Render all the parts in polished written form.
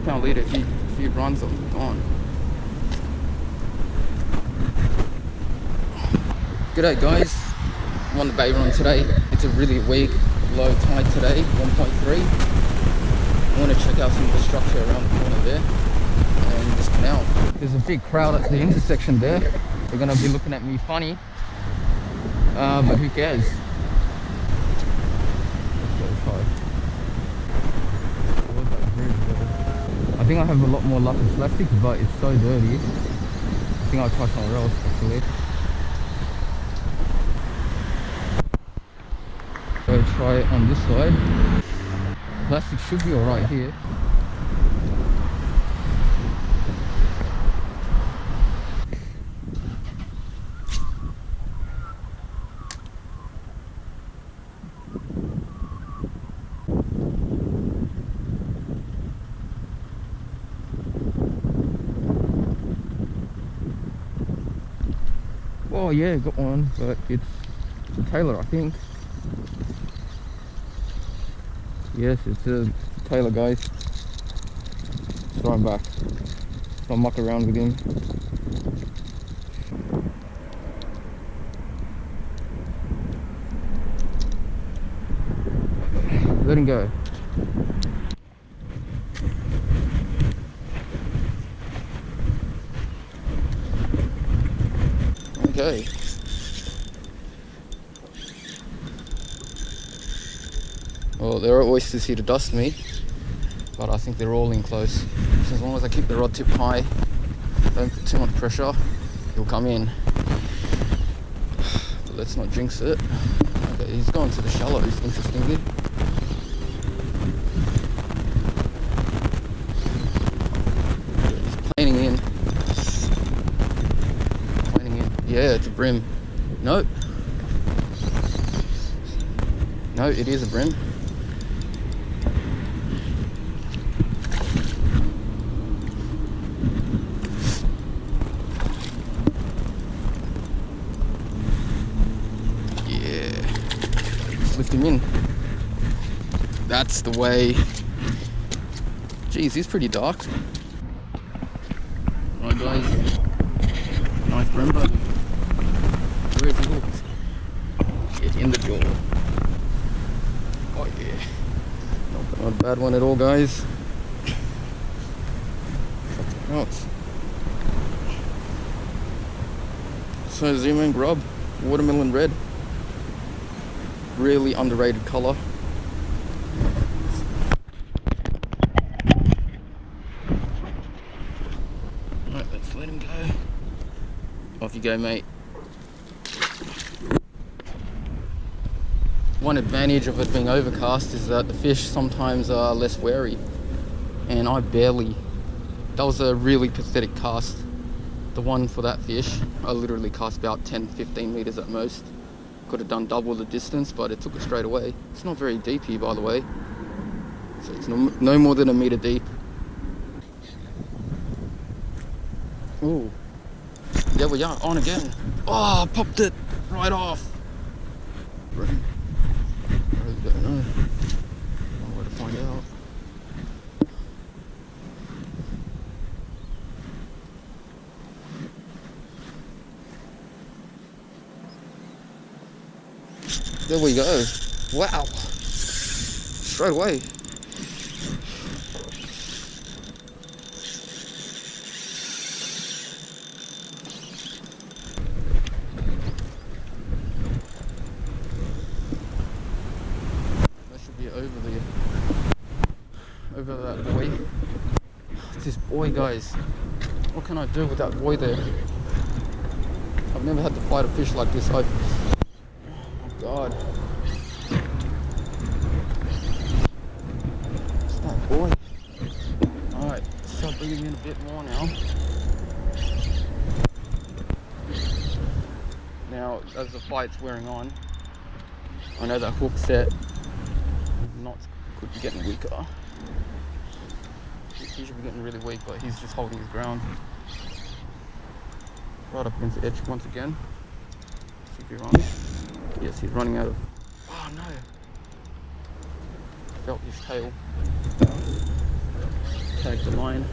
£2 litre. If he runs, I'm gone. G'day guys, I'm on the bay run today. It's a really weak low tide today, 1.3. I want to check out some of the structure around the corner there and this canal. There's a big crowd at the intersection there. They're going to be looking at me funny, but who cares? I think I have a lot more luck with plastic, but it's so dirty. I think I'll try somewhere else actually. Go try it on this side. Plastic should be alright here. Oh yeah, got one, but it's a tailor, I think. Yes, it's a tailor, guys. Let's throw him back. Don't muck around with him. Let him go. Okay. Well, there are oysters here to dust me, but I think they're all in close. So as long as I keep the rod tip high, don't put too much pressure, he'll come in. But let's not jinx it. Okay, he's going to the shallows, interestingly. He's planing in. Yeah, it's a bream. Nope. No, it is a bream. Yeah. Let's lift him in. That's the way. Jeez, he's pretty dark. Right guys. Nice bream, but where's he hooked? Get in the door. Oh yeah. Not a bad one at all, guys. Something else. So zman grub, watermelon red. Really underrated colour. Right, let's let him go. Off you go, mate. One advantage of it being overcast is that the fish sometimes are less wary, and that was a really pathetic cast. The one for that fish, I literally cast about 10-15 meters at most. Could have done double the distance, but it took it straight away. It's not very deep here, by the way, so it's no more than a meter deep. Ooh, there we are, on again. Oh, popped it right off. I don't know where to find out. There we go. Wow. Straight away. Over that buoy. It's this buoy, guys. What can I do with that buoy there? I've never had to fight a fish like this. Oh god. It's that buoy. Alright, let's start bringing in a bit more now. Now, as the fight's wearing on, I know that hook set could be getting weaker. He should be getting really weak, but he's just holding his ground. Right up against the edge once again. Should be running. Yes, he's running out of... Oh no! Felt his tail. Tag the line.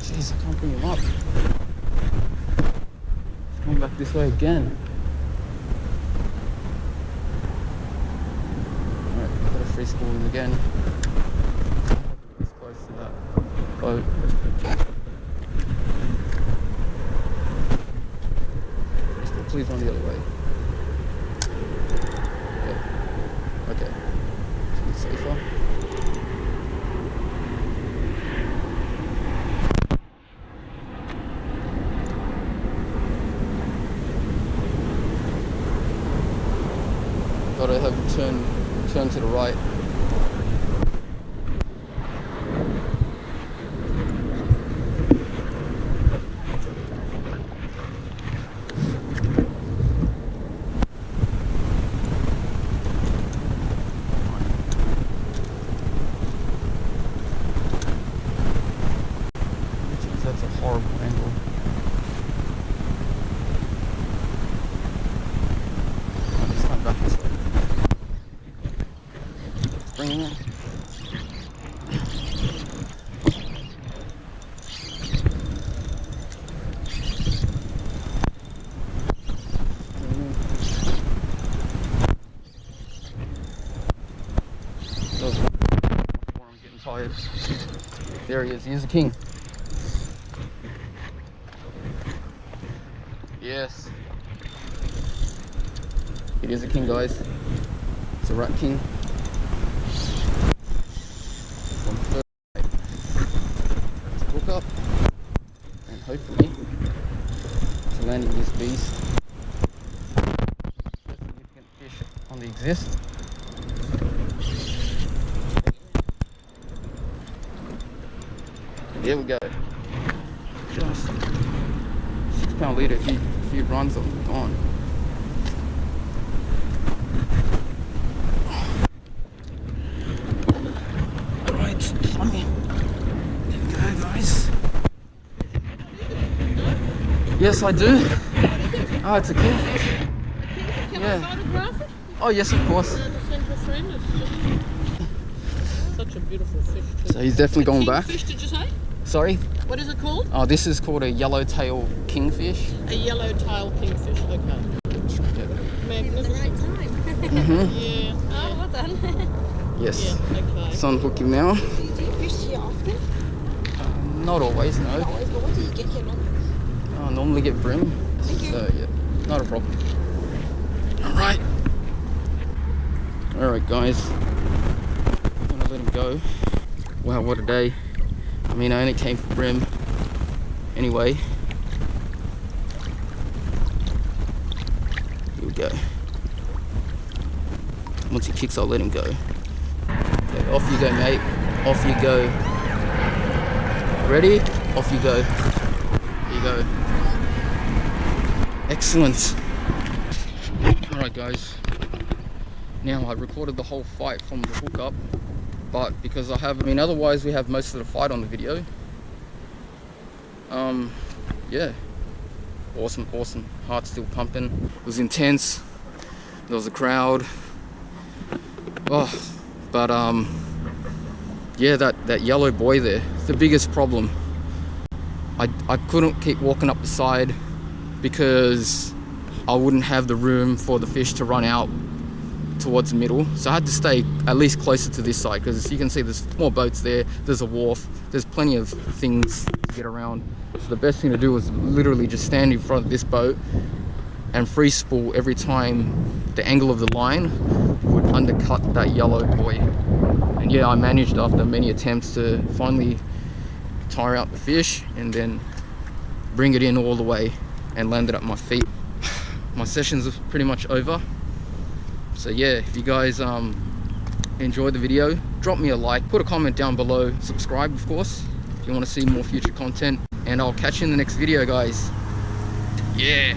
Jeez, I can't bring him up. He's going back this way again. Alright, gotta free spool him again. It's close to that boat. Please run the other way. Yeah. Okay. It's safer. Gotta have him turn to the right. That's a horrible angle. This time back this way. Bring him in. I'm getting tired. There he is. He's the king. Yes, it is a king, guys. It's a rat king. Let's hook up and hopefully to landing this beast. Significant fish on the exist. There we go. Just 6 pound leader. If he runs, I'm gone. Alright, on me. There we go, guys. Yes, I do. Oh, it's a kingfish. Can I photograph it? Oh, yes, of course. Such a beautiful fish too. So he's definitely going back. Kingfish, did you say? Sorry? What is it called? Oh, this is called a yellowtail kingfish. A yellowtail kingfish, okay. Yeah. Magnificent. Mm-hmm. Yeah. Oh, well done. Yes. Yeah, okay. So unhook him now. Do you fish here often? Not always, no. Always, but what do you get here normally? I normally get bream. Thank you. So yeah, not a problem. Alright. Alright guys. I'm gonna let him go. Wow, what a day. I mean, I only came for bream. Anyway. Here we go. Once he kicks, I'll let him go. Okay, off you go, mate. Off you go. Ready? Off you go. Here you go. Excellent. Alright guys. Now I recorded the whole fight from the hookup, but because otherwise we have most of the fight on the video. Yeah. Awesome. Heart still pumping. It was intense. There was a crowd. Oh, but yeah, that yellow boy there, it's the biggest problem. I couldn't keep walking up the side because I wouldn't have the room for the fish to run out towards the middle, so I had to stay at least closer to this side because you can see there's more boats there, there's a wharf, there's plenty of things to get around. So the best thing to do was literally just stand in front of this boat and free spool every time the angle of the line would undercut that yellow boy. And yeah, I managed after many attempts to finally tire out the fish and then bring it in all the way and land it at my feet. My sessions are pretty much over. So yeah, if you guys enjoyed the video, drop me a like, put a comment down below, subscribe of course if you want to see more future content, and I'll catch you in the next video guys. Yeah.